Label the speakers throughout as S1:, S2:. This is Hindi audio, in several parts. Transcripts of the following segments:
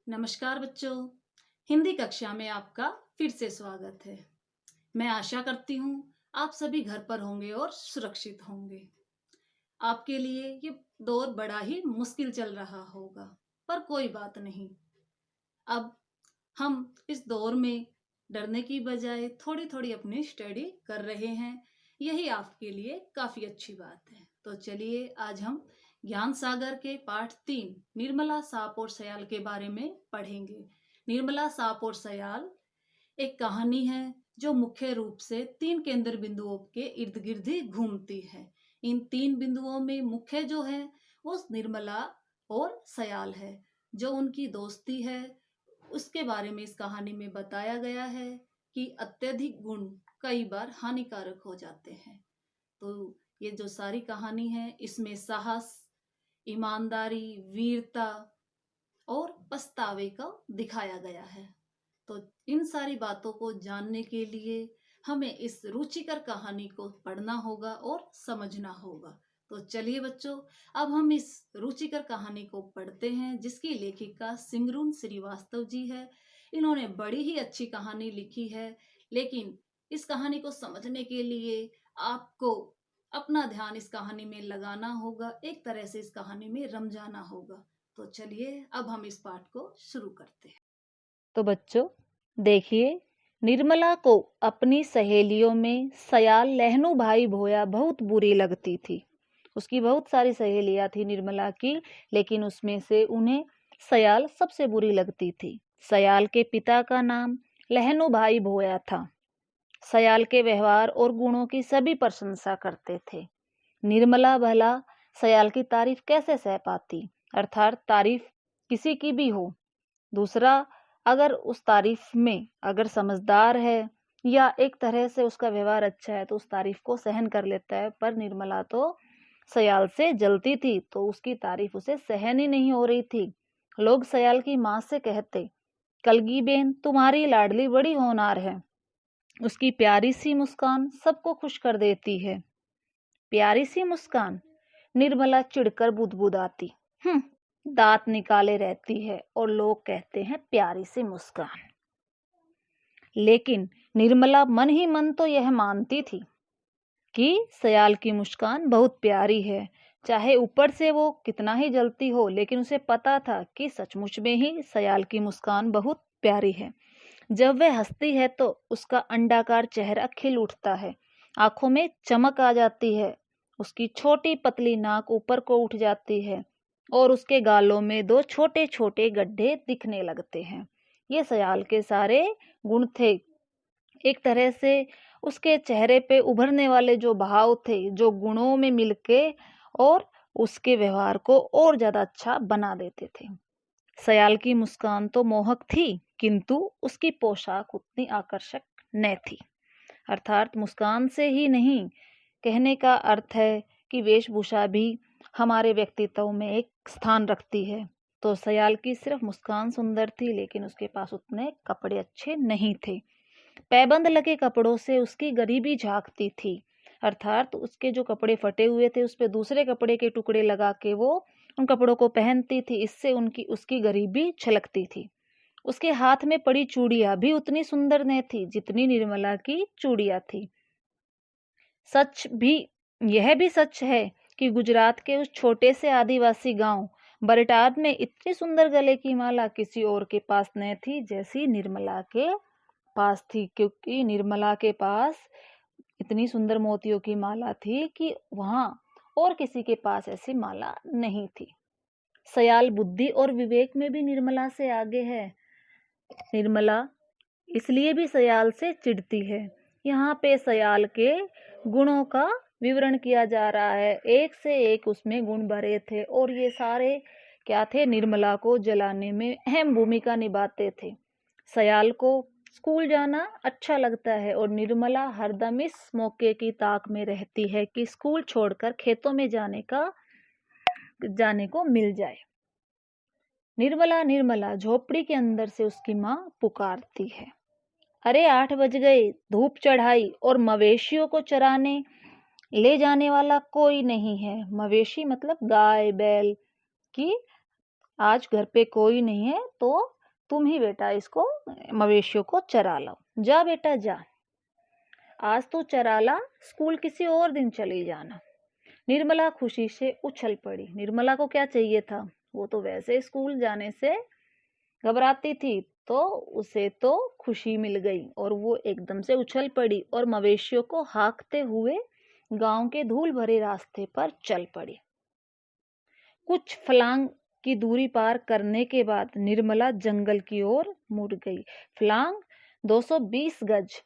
S1: नमस्कार बच्चों। हिंदी कक्षा में आपका फिर से स्वागत है। मैं आशा करती हूँ आप सभी घर पर होंगे और सुरक्षित होंगे। आपके लिए ये दौर बड़ा ही मुश्किल चल रहा होगा, पर कोई बात नहीं। अब हम इस दौर में डरने की बजाय थोड़ी थोड़ी अपनी स्टडी कर रहे हैं। यही आपके लिए काफी अच्छी बात है। तो चलिए आज हम ज्ञान सागर के पाठ 3 निर्मला साप और सयाल के बारे में पढ़ेंगे। निर्मला साप और सयाल एक कहानी है जो मुख्य रूप से 3 केंद्र बिंदुओं के इर्द गिर्द ही घूमती है। इन 3 बिंदुओं में मुख्य जो है वो निर्मला और सयाल है। जो उनकी दोस्ती है उसके बारे में इस कहानी में बताया गया है कि अत्यधिक गुण कई बार हानिकारक हो जाते हैं। तो ये जो सारी कहानी है इसमें साहस, ईमानदारी, वीरता और पछतावे का दिखाया गया है। तो इन सारी बातों को जानने के लिए हमें इस रुचिकर कहानी को पढ़ना होगा और समझना होगा। तो चलिए बच्चों, अब हम इस रुचिकर कहानी को पढ़ते हैं जिसकी लेखिका सिमरून श्रीवास्तव जी है। इन्होंने बड़ी ही अच्छी कहानी लिखी है, लेकिन इस कहानी को समझने के लिए आपको अपना ध्यान इस कहानी में लगाना होगा, एक तरह से इस कहानी में रम जाना होगा। तो चलिए अब हम इस पाठ को शुरू करते हैं।
S2: तो बच्चों देखिए, निर्मला को अपनी सहेलियों में सयाल लहनू भाई भोया बहुत बुरी लगती थी। उसकी बहुत सारी सहेलियां थी निर्मला की, लेकिन उसमें से उन्हें सयाल सबसे बुरी लगती थी। सयाल के पिता का नाम लहनू भाई भोया था। सयाल के व्यवहार और गुणों की सभी प्रशंसा करते थे। निर्मला भला सयाल की तारीफ कैसे सह पाती, अर्थात तारीफ किसी की भी हो, दूसरा अगर उस तारीफ में अगर समझदार है या एक तरह से उसका व्यवहार अच्छा है तो उस तारीफ को सहन कर लेता है। पर निर्मला तो सयाल से जलती थी, तो उसकी तारीफ उसे सहन ही नहीं हो रही थी। लोग सयाल की माँ से कहते, कलगी बेन तुम्हारी लाडली बड़ी होनहार है, उसकी प्यारी सी मुस्कान सबको खुश कर देती है। प्यारी सी मुस्कान, निर्मला चिढ़कर बुदबुदाती, दांत निकाले रहती है और लोग कहते हैं प्यारी सी मुस्कान। लेकिन निर्मला मन ही मन तो यह मानती थी कि सयाल की मुस्कान बहुत प्यारी है। चाहे ऊपर से वो कितना ही जलती हो, लेकिन उसे पता था कि सचमुच में ही सयाल की मुस्कान बहुत प्यारी है। जब वह हंसती है तो उसका अंडाकार चेहरा खिल उठता है, आंखों में चमक आ जाती है, उसकी छोटी पतली नाक ऊपर को उठ जाती है और उसके गालों में 2 छोटे छोटे गड्ढे दिखने लगते हैं। ये सयाल के सारे गुण थे। एक तरह से उसके चेहरे पे उभरने वाले जो भाव थे, जो गुणों में मिलके और उसके व्यवहार को और ज्यादा अच्छा बना देते थे। सयाल की मुस्कान तो मोहक थी, किंतु उसकी पोशाक उतनी आकर्षक न थी। अर्थात मुस्कान से ही नहीं, कहने का अर्थ है कि वेशभूषा भी हमारे व्यक्तित्व में एक स्थान रखती है। तो सयाल की सिर्फ मुस्कान सुंदर थी, लेकिन उसके पास उतने कपड़े अच्छे नहीं थे। पैबंद लगे कपड़ों से उसकी गरीबी झांकती थी, अर्थात उसके जो कपड़े फटे हुए थे उस पे दूसरे कपड़े के टुकड़े लगा के वो उन कपड़ों को पहनती थी। इससे उसकी गरीबी छलकती थी। उसके हाथ में पड़ी चूड़ियां भी उतनी सुंदर न थी जितनी निर्मला की चूड़ियां थी। यह भी सच है कि गुजरात के उस छोटे से आदिवासी गांव बरटाद में इतनी सुंदर गले की माला किसी और के पास न थी जैसी निर्मला के पास थी, क्योंकि निर्मला के पास इतनी सुंदर मोतियों की माला थी कि वहां और किसी के पास ऐसी माला नहीं थी। सयाल बुद्धि और विवेक में भी निर्मला से आगे है। निर्मला इसलिए भी सयाल से चिढ़ती है। यहाँ पे सयाल के गुणों का विवरण किया जा रहा है। एक से एक उसमें गुण भरे थे और ये सारे क्या थे, निर्मला को जलाने में अहम भूमिका निभाते थे। सयाल को स्कूल जाना अच्छा लगता है और निर्मला हरदम इस मौके की ताक में रहती है कि स्कूल छोड़कर खेतों में जाने को मिल जाए। निर्मला निर्मला झोपड़ी के अंदर से उसकी माँ पुकारती है, अरे 8 बज गए, धूप चढ़ाई और मवेशियों को चराने ले जाने वाला कोई नहीं है। मवेशी मतलब गाय बैल, कि आज घर पे कोई नहीं है तो तुम ही बेटा इसको मवेशियों को चरा लाओ। जा बेटा जा, आज तो चरा ला, स्कूल किसी और दिन चली जाना। निर्मला खुशी से उछल पड़ी। निर्मला को क्या चाहिए था, वो तो वैसे स्कूल जाने से घबराती थी, तो उसे तो खुशी मिल गई और वो एकदम से उछल पड़ी और मवेशियों को हाँकते हुए गांव के धूल भरे रास्ते पर चल पड़ी। कुछ फलांग की दूरी पार करने के बाद निर्मला जंगल की ओर मुड़ गई। फलांग 220 गज,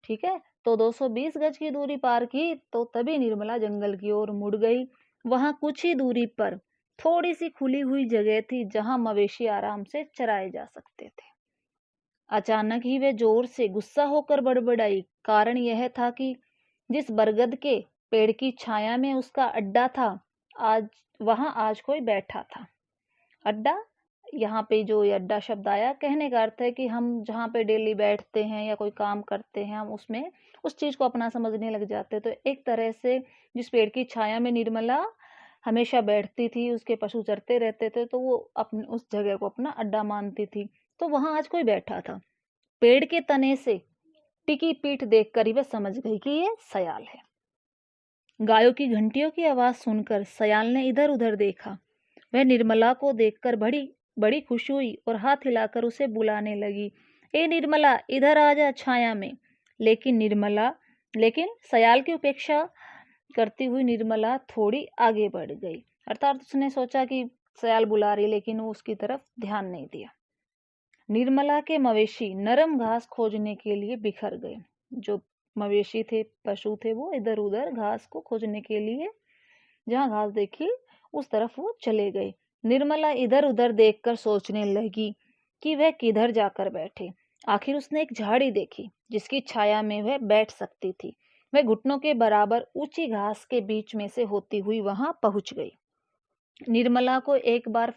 S2: ठीक है, तो 220 गज की दूरी पार की तो तभी निर्मला जंगल की ओर मुड़ गई। वहां कुछ ही दूरी पर थोड़ी सी खुली हुई जगह थी जहां मवेशी आराम से चराए जा सकते थे। अचानक ही वह जोर से गुस्सा होकर बड़बड़ाई। कारण यह था कि जिस बरगद के पेड़ की छाया में उसका अड्डा था, आज कोई बैठा था। अड्डा, यहाँ पे जो ये अड्डा शब्द आया, कहने का अर्थ है कि हम जहाँ पे डेली बैठते हैं या कोई काम करते हैं, हम उसमें उस चीज को अपना समझने लग जाते हैं। तो एक तरह से जिस पेड़ की छाया में निर्मला हमेशा बैठती थी, उसके पशु चरते रहते थे, तो वो अपने उस जगह को अपना अड्डा मानती थी। तो वहां आज कोई बैठा था। पेड़ के तने से टिकी पीठ देखकर ही वह समझ गई कि ये सयाल है। गायों की घंटियों की आवाज सुनकर सयाल ने इधर उधर देखा। वह निर्मला को देखकर बड़ी बड़ी खुश हुई और हाथ हिलाकर उसे बुलाने लगी। ए निर्मला, इधर आ जा छाया में। लेकिन सयाल की उपेक्षा करती हुई निर्मला थोड़ी आगे बढ़ गई। अर्थात उसने सोचा कि सयाल बुला रही, लेकिन वो उसकी तरफ ध्यान नहीं दिया। निर्मला के मवेशी नरम घास खोजने के लिए बिखर गए। जो मवेशी थे, पशु थे, वो इधर उधर घास को खोजने के लिए जहां घास देखी उस तरफ वो चले गए। निर्मला इधर उधर देखकर सोचने लगी कि वह किधर जाकर बैठे। आखिर उसने एक झाड़ी देखी जिसकी छाया में वह बैठ सकती थी। वह घुटनों के बराबर ऊंची घास के बीच में से होती हुई वहां पहुंच गई। निर्मला को एक बार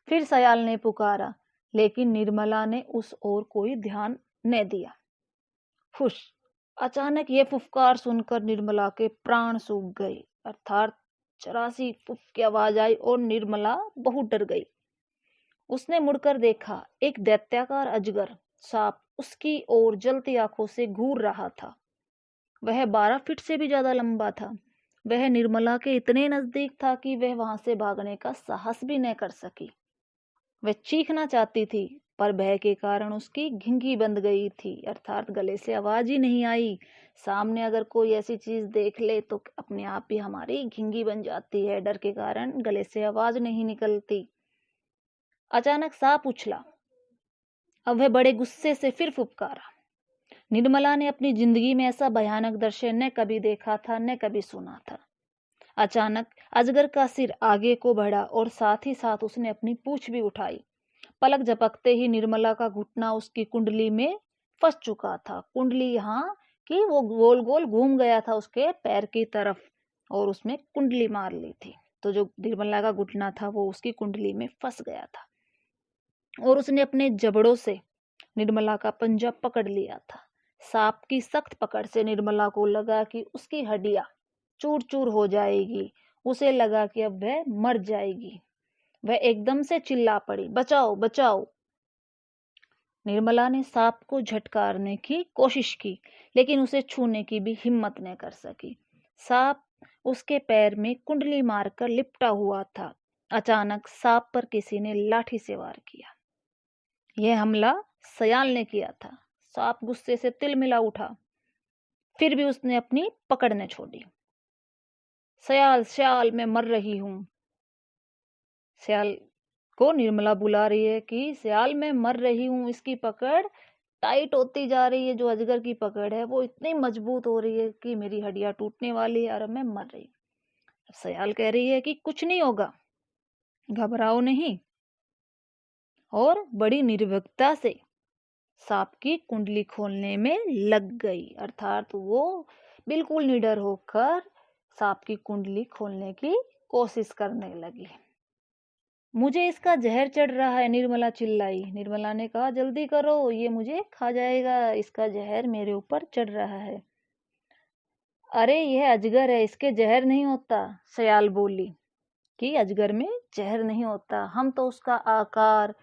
S2: फिर सयाल ने पुकारा, लेकिन निर्मला ने उस ओर कोई ध्यान न दिया। फुश! अचानक यह फुफकार सुनकर निर्मला के प्राण सूख गए। अर्थात 84 फुफ की आवाज आई और निर्मला बहुत डर गई। उसने मुड़कर देखा, एक दैत्याकार अजगर सांप उसकी ओर जलती आंखों से घूर रहा था। वह 12 फीट से भी ज्यादा लंबा था। वह निर्मला के इतने नजदीक था कि वह वहां से भागने का साहस भी न कर सकी। वह चीखना चाहती थी, पर भय के कारण उसकी घिंगी बंद गई थी, अर्थात गले से आवाज ही नहीं आई। सामने अगर कोई ऐसी चीज देख ले तो अपने आप ही हमारी घिंगी बन जाती है, डर के कारण गले से आवाज नहीं निकलती। अचानक सांप उछला। अब वह बड़े गुस्से से फिर फुफकारा। निर्मला ने अपनी जिंदगी में ऐसा भयानक दृश्य न कभी देखा था, न कभी सुना था। अचानक अजगर का सिर आगे को बढ़ा और साथ ही साथ उसने अपनी पूंछ भी उठाई। पलक झपकते ही निर्मला का घुटना उसकी कुंडली में फंस चुका था। कुंडली यहाँ कि वो गोल गोल घूम गया था उसके पैर की तरफ और उसमें कुंडली मार ली थी। तो जो निर्मला का घुटना था वो उसकी कुंडली में फंस गया था और उसने अपने जबड़ों से निर्मला का पंजा पकड़ लिया था। सांप की सख्त पकड़ से निर्मला को लगा कि उसकी हड्डियां चूर चूर हो जाएगी। उसे लगा कि अब वह मर जाएगी। वह एकदम से चिल्ला पड़ी, बचाओ बचाओ। निर्मला ने सांप को झटकारने की कोशिश की, लेकिन उसे छूने की भी हिम्मत न कर सकी। सांप उसके पैर में कुंडली मारकर लिपटा हुआ था। अचानक सांप पर किसी ने लाठी से वार किया। यह हमला सयाल ने किया था। सांप गुस्से से तिलमिला उठा, फिर भी उसने अपनी पकड़ न छोड़ी। सयाल सयाल, मैं मर रही हूं। सयाल को निर्मला बुला रही है कि सयाल मैं मर रही हूं। इसकी पकड़ टाइट होती जा रही है। जो अजगर की पकड़ है वो इतनी मजबूत हो रही है कि मेरी हड्डियां टूटने वाली है और मैं मर रही हूं। सयाल कह रही है कि कुछ नहीं होगा, घबराओ नहीं, और बड़ी निर्भीकता से सांप की कुंडली खोलने में लग गई। अर्थात वो बिल्कुल निडर होकर सांप की कुंडली खोलने की कोशिश करने लगी। मुझे इसका जहर चढ़ रहा है, निर्मला चिल्लाई। निर्मला ने कहा, जल्दी करो, ये मुझे खा जाएगा, इसका जहर मेरे ऊपर चढ़ रहा है। अरे यह अजगर है, इसके जहर नहीं होता। सयाल बोली कि अजगर में जहर नहीं होता, हम तो उसका आकार,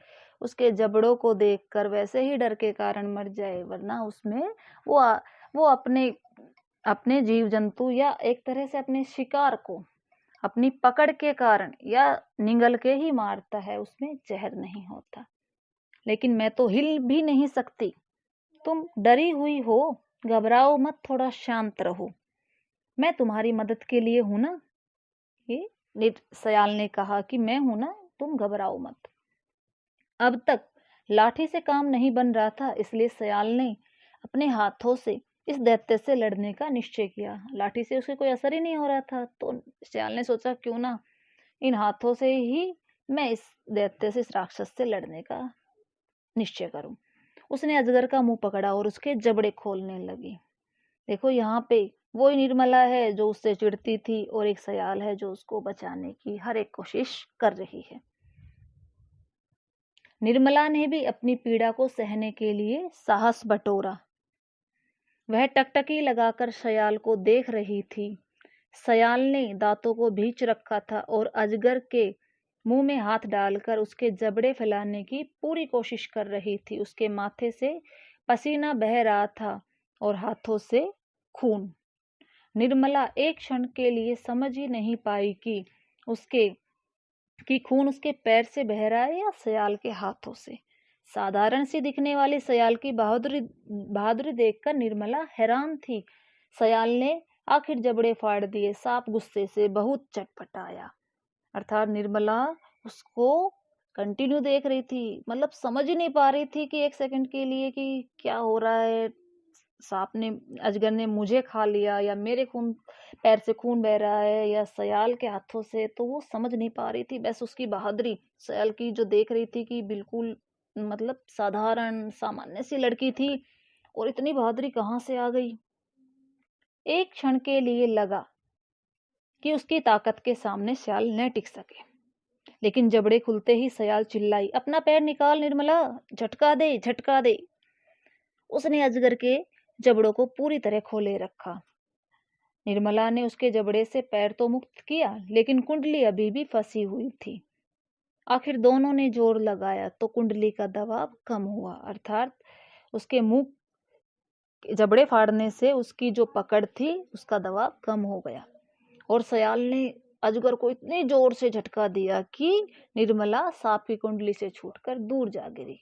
S2: उसके जबड़ों को देखकर वैसे ही डर के कारण मर जाए, वरना उसमें वो अपने जीव जंतु या एक तरह से अपने शिकार को अपनी पकड़ के कारण या निगल के ही मारता है, उसमें जहर नहीं होता। लेकिन मैं तो हिल भी नहीं सकती। तुम डरी हुई हो, घबराओ मत, थोड़ा शांत रहो, मैं तुम्हारी मदद के लिए हूं ना। ये सयाल ने कहा कि मैं हूं ना, तुम घबराओ मत। अब तक लाठी से काम नहीं बन रहा था, इसलिए सयाल ने अपने हाथों से इस दैत्य से लड़ने का निश्चय किया। लाठी से उसके कोई असर ही नहीं हो रहा था, तो सयाल ने सोचा क्यों ना इन हाथों से ही मैं इस दैत्य से, इस राक्षस से लड़ने का निश्चय करूं। उसने अजगर का मुंह पकड़ा और उसके जबड़े खोलने लगी। देखो यहाँ पे वही निर्मला है जो उससे चिढ़ती थी, और एक सयाल है जो उसको बचाने की हर एक कोशिश कर रही है। निर्मला ने भी अपनी पीड़ा को सहने के लिए साहस बटोरा। वह टकटकी लगाकर सयाल को देख रही थी। सयाल ने दांतों को भींच रखा था और अजगर के मुंह में हाथ डालकर उसके जबड़े फैलाने की पूरी कोशिश कर रही थी। उसके माथे से पसीना बह रहा था और हाथों से खून। निर्मला एक क्षण के लिए समझ ही नहीं पाई कि खून उसके पैर से बह रहा है या सयाल के हाथों से। साधारण सी दिखने वाली सयाल की बहादुरी देखकर निर्मला हैरान थी। सयाल ने आखिर जबड़े फाड़ दिए। सांप गुस्से से बहुत चटपटाया। अर्थात निर्मला उसको कंटिन्यू देख रही थी, मतलब समझ ही नहीं पा रही थी कि एक सेकंड के लिए कि क्या हो रहा है। सांप ने, अजगर ने मुझे खा लिया, या मेरे पैर से खून बह रहा है, या सयाल के हाथों से, तो वो समझ नहीं पा रही थी। बस उसकी बहादुरी सयाल की जो देख रही थी कि बिल्कुल मतलब साधारण सामान्य सी लड़की थी, और इतनी बहादुरी कहाँ से आ गई। एक क्षण के लिए लगा कि उसकी ताकत के सामने सयाल न टिक सके, लेकिन जबड़े खुलते ही सयाल चिल्लाई, अपना पैर निकाल निर्मला, झटका दे, झटका दे। उसने अजगर के जबड़ों को पूरी तरह खोले रखा। निर्मला ने उसके जबड़े से पैर तो मुक्त किया, लेकिन कुंडली अभी भी फंसी हुई थी। आखिर दोनों ने जोर लगाया तो कुंडली का दबाव कम हुआ, अर्थात उसके मुंह जबड़े फाड़ने से उसकी जो पकड़ थी उसका दबाव कम हो गया, और सयाल ने अजगर को इतने जोर से झटका दिया कि निर्मला सांप की कुंडली से छूटकर दूर जा गिरी।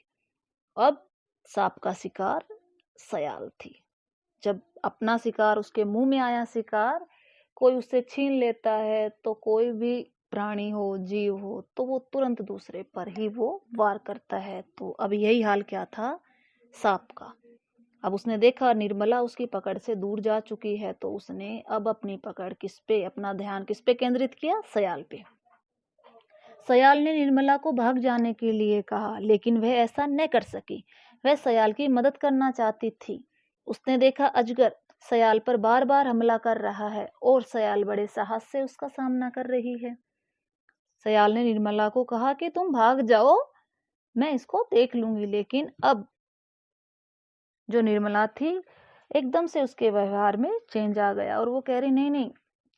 S2: अब सांप का शिकार सयाल थी। जब अपना शिकार, उसके मुंह में आया शिकार, कोई उससे छीन लेता है तो कोई भी प्राणी हो, जीव हो, तो वो तुरंत दूसरे पर ही वो वार करता है। तो अब यही हाल क्या था सांप का। अब उसने देखा निर्मला उसकी पकड़ से दूर जा चुकी है, तो उसने अब अपनी पकड़ अपना ध्यान किस पे केंद्रित किया, सयाल पे। सयाल ने निर्मला को भाग जाने के लिए कहा, लेकिन वह ऐसा न कर सकी। वह सयाल की मदद करना चाहती थी। उसने देखा अजगर सयाल पर बार बार हमला कर रहा है और सयाल बड़े साहस से उसका सामना कर रही है। सयाल ने निर्मला को कहा कि तुम भाग जाओ, मैं इसको देख लूंगी। लेकिन अब जो निर्मला थी, एकदम से उसके व्यवहार में चेंज आ गया, और वो कह रही, नहीं नहीं,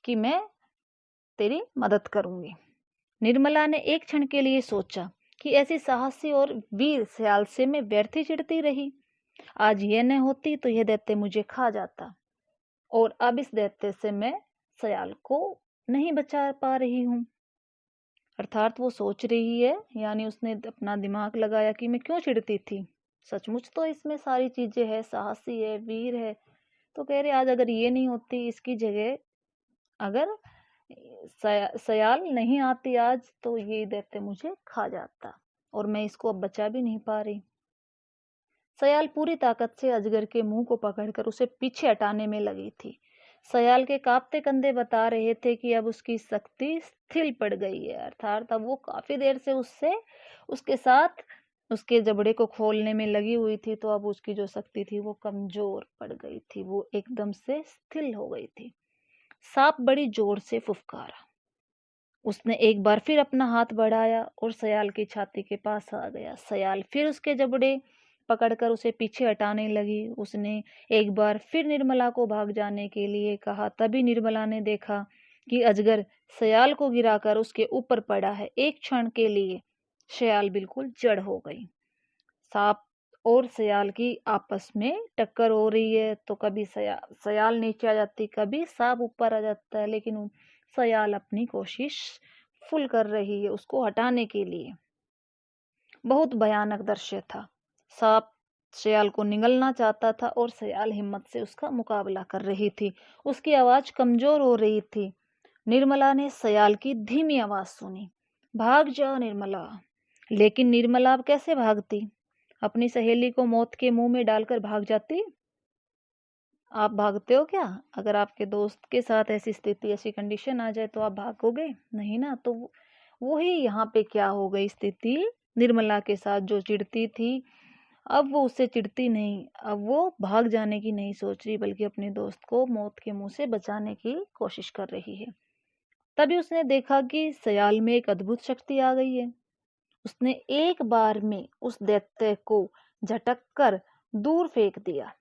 S2: कि मैं तेरी मदद करूंगी। निर्मला ने एक क्षण के लिए सोचा कि ऐसी साहसी और वीर सयाल से मैं व्यर्थ ही चिढ़ती रही। आज ये न होती तो यह दैत्य मुझे खा जाता, और अब इस दैत्य से मैं सयाल को नहीं बचा पा रही हूँ। अर्थात वो सोच रही है, यानी उसने अपना दिमाग लगाया कि मैं क्यों चिढ़ती थी। सचमुच तो इसमें सारी चीजें है, साहसी है, वीर है। तो कह रहे आज अगर ये नहीं होती, इसकी जगह अगर सयाल नहीं आती आज, तो ये दैत्य मुझे खा जाता, और मैं इसको अब बचा भी नहीं पा रही। सयाल पूरी ताकत से अजगर के मुंह को पकड़कर उसे पीछे हटाने में लगी थी। सयाल के कांपते कंधे बता रहे थे कि अब उसकी शक्ति स्थिर पड़ गई है, अर्थात अब वो काफी देर से उसके साथ उसके जबड़े को खोलने में लगी हुई थी, तो अब उसकी जो शक्ति थी वो कमजोर पड़ गई थी, वो एकदम से स्थिर हो गई थी। सांप बड़ी जोर से फुफकारा। उसने एक बार फिर अपना हाथ बढ़ाया और सयाल की छाती के पास आ गया। सयाल फिर उसके जबड़े पकड़कर उसे पीछे हटाने लगी। उसने एक बार फिर निर्मला को भाग जाने के लिए कहा। तभी निर्मला ने देखा कि अजगर सयाल को गिराकर उसके ऊपर पड़ा है। एक क्षण के लिए सयाल बिल्कुल जड़ हो गई। सांप और सयाल की आपस में टक्कर हो रही है, तो कभी सयाल नीचे आ जाती, कभी सांप ऊपर आ जाता है, लेकिन सयाल अपनी कोशिश फुल कर रही है उसको हटाने के लिए। बहुत भयानक दृश्य था। सांप सयाल को निगलना चाहता था और सयाल हिम्मत से उसका मुकाबला कर रही थी। उसकी आवाज कमजोर हो रही थी। निर्मला ने सयाल की धीमी आवाज सुनी, भाग जा निर्मला। लेकिन निर्मला अब कैसे भागती? अपनी सहेली को मौत के मुंह में डालकर भाग जाती? आप भागते हो क्या? अगर आपके दोस्त के साथ ऐसी स्थिति, ऐसी कंडीशन आ जाए तो आप भागोगे? नहीं ना। तो वही यहाँ पे क्या हो गई स्थिति निर्मला के साथ, जो चिढ़ती थी अब वो उससे चिढ़ती नहीं। अब वो भाग जाने की नहीं सोच रही, बल्कि अपने दोस्त को मौत के मुंह से बचाने की कोशिश कर रही है। तभी उसने देखा कि सयाल में एक अद्भुत शक्ति आ गई है। उसने एक बार में उस दैत्य को झटक कर दूर फेंक दिया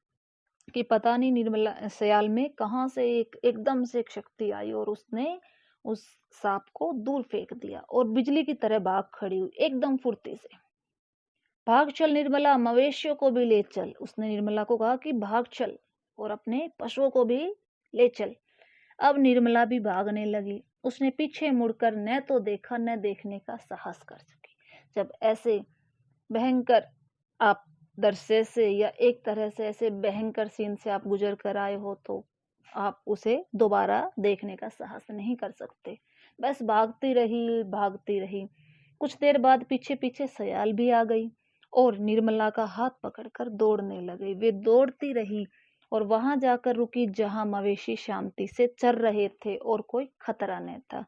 S2: कि पता नहीं निर्मला सयाल में कहां से एकदम से एक शक्ति आई और उसने उस सांप को दूर फेंक दिया और बिजली की तरह भाग खड़ी हुई एकदम फुर्ती से। भाग चल निर्मला, मवेशियों को भी ले चल। उसने निर्मला को कहा कि भाग चल और अपने पशुओं को भी ले चल। अब निर्मला भी भागने लगी। उसने पीछे मुड़कर न तो देखा न देखने का साहस कर सकी। जब ऐसे भयंकर आप दृश्य से या एक तरह से ऐसे भयंकर सीन से आप गुजर कर आए हो तो आप उसे दोबारा देखने का साहस नहीं कर सकते। बस भागती रही भागती रही। कुछ देर बाद पीछे पीछे सयाल भी आ गई और निर्मला का हाथ पकड़कर दौड़ने लगी। वे दौड़ती रही और वहां जाकर रुकी जहां मवेशी शांति से चर रहे थे और कोई खतरा नहीं था।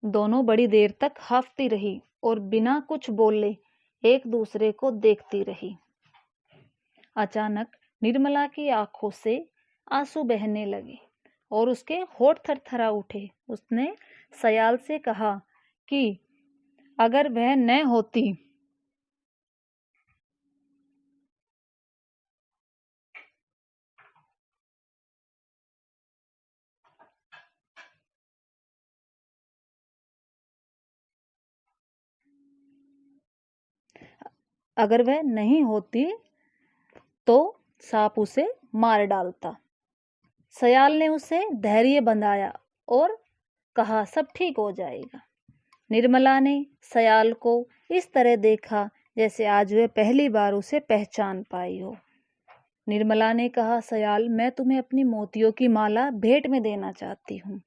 S2: दोनों बड़ी देर तक हाफती रही और बिना कुछ बोले एक दूसरे को देखती रही। अचानक निर्मला की आंखों से आंसू बहने लगे और उसके होठ थरथरा उठे। उसने सयाल से कहा कि अगर वह न होती अगर वह नहीं होती तो सांप उसे मार डालता। सयाल ने उसे धैर्य बंधाया और कहा सब ठीक हो जाएगा। निर्मला ने सयाल को इस तरह देखा जैसे आज वह पहली बार उसे पहचान पाई हो। निर्मला ने कहा, सयाल, मैं तुम्हें अपनी मोतियों की माला भेंट में देना चाहती हूँ।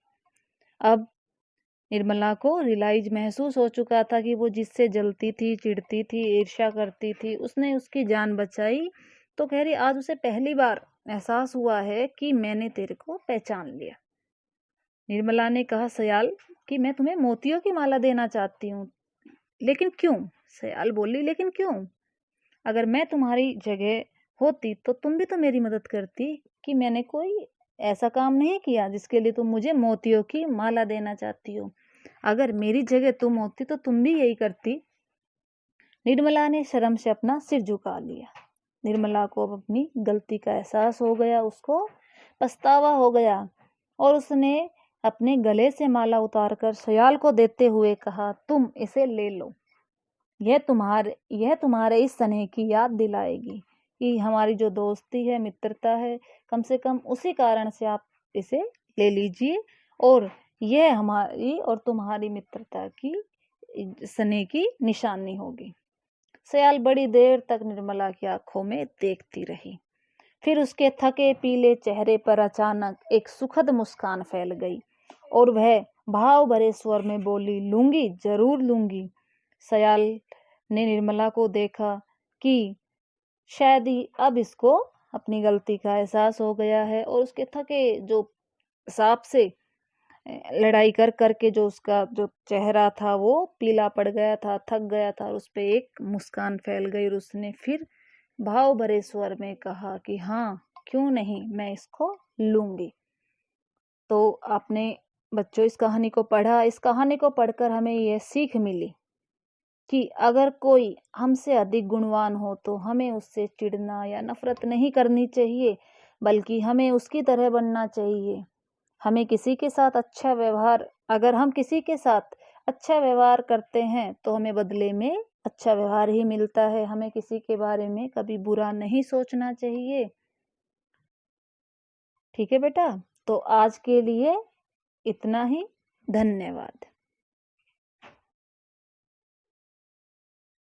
S2: अब निर्मला को रियलाइज महसूस हो चुका था कि वो जिससे जलती थी, चिढ़ती थी, ईर्ष्या करती थी, उसने उसकी जान बचाई। तो कह रही आज उसे पहली बार एहसास हुआ है कि मैंने तेरे को पहचान लिया। निर्मला ने कहा, सयाल, कि मैं तुम्हें मोतियों की माला देना चाहती हूँ। लेकिन क्यों? सयाल बोली, लेकिन क्यों? अगर मैं तुम्हारी जगह होती तो तुम भी तो मेरी मदद करती कि मैंने कोई ऐसा काम नहीं किया जिसके लिए तुम मुझे मोतियों की माला देना चाहती हो। अगर मेरी जगह तुम होती तो तुम भी यही करती। निर्मला ने शर्म से अपना सिर झुका लिया। निर्मला को अब अपनी गलती का एहसास हो गया, उसको पछतावा हो गया और उसने अपने गले से माला उतारकर सयाल को देते हुए कहा, तुम इसे ले लो। यह तुम्हारे इस स्नेह की याद दिलाएगी कि हमारी जो दोस्ती है, मित्रता है, कम से कम उसी कारण से आप इसे ले लीजिए और यह हमारी और तुम्हारी मित्रता की स्नेह की निशानी होगी। सयाल बड़ी देर तक निर्मला की आंखों में देखती रही। फिर उसके थके पीले चेहरे पर अचानक एक सुखद मुस्कान फैल गई और वह भाव भरे स्वर में बोली, लूंगी, जरूर लूंगी। सयाल ने निर्मला को देखा कि शायद ही अब इसको अपनी गलती का एहसास हो गया है और उसके थके जो सांप से लड़ाई कर करके जो उसका जो चेहरा था वो पीला पड़ गया था, थक गया था और उस पे एक मुस्कान फैल गई और उसने फिर भाव भरे स्वर में कहा कि हाँ, क्यों नहीं, मैं इसको लूंगी। तो आपने बच्चों इस कहानी को पढ़ा। इस कहानी को पढ़कर हमें यह सीख मिली कि अगर कोई हमसे अधिक गुणवान हो तो हमें उससे चिढ़ना या नफरत नहीं करनी चाहिए, बल्कि हमें उसकी तरह बनना चाहिए। हमें किसी के साथ अच्छा व्यवहार, अगर हम किसी के साथ अच्छा व्यवहार करते हैं तो हमें बदले में अच्छा व्यवहार ही मिलता है। हमें किसी के बारे में कभी बुरा नहीं सोचना चाहिए। ठीक है बेटा, तो आज के लिए इतना ही। धन्यवाद।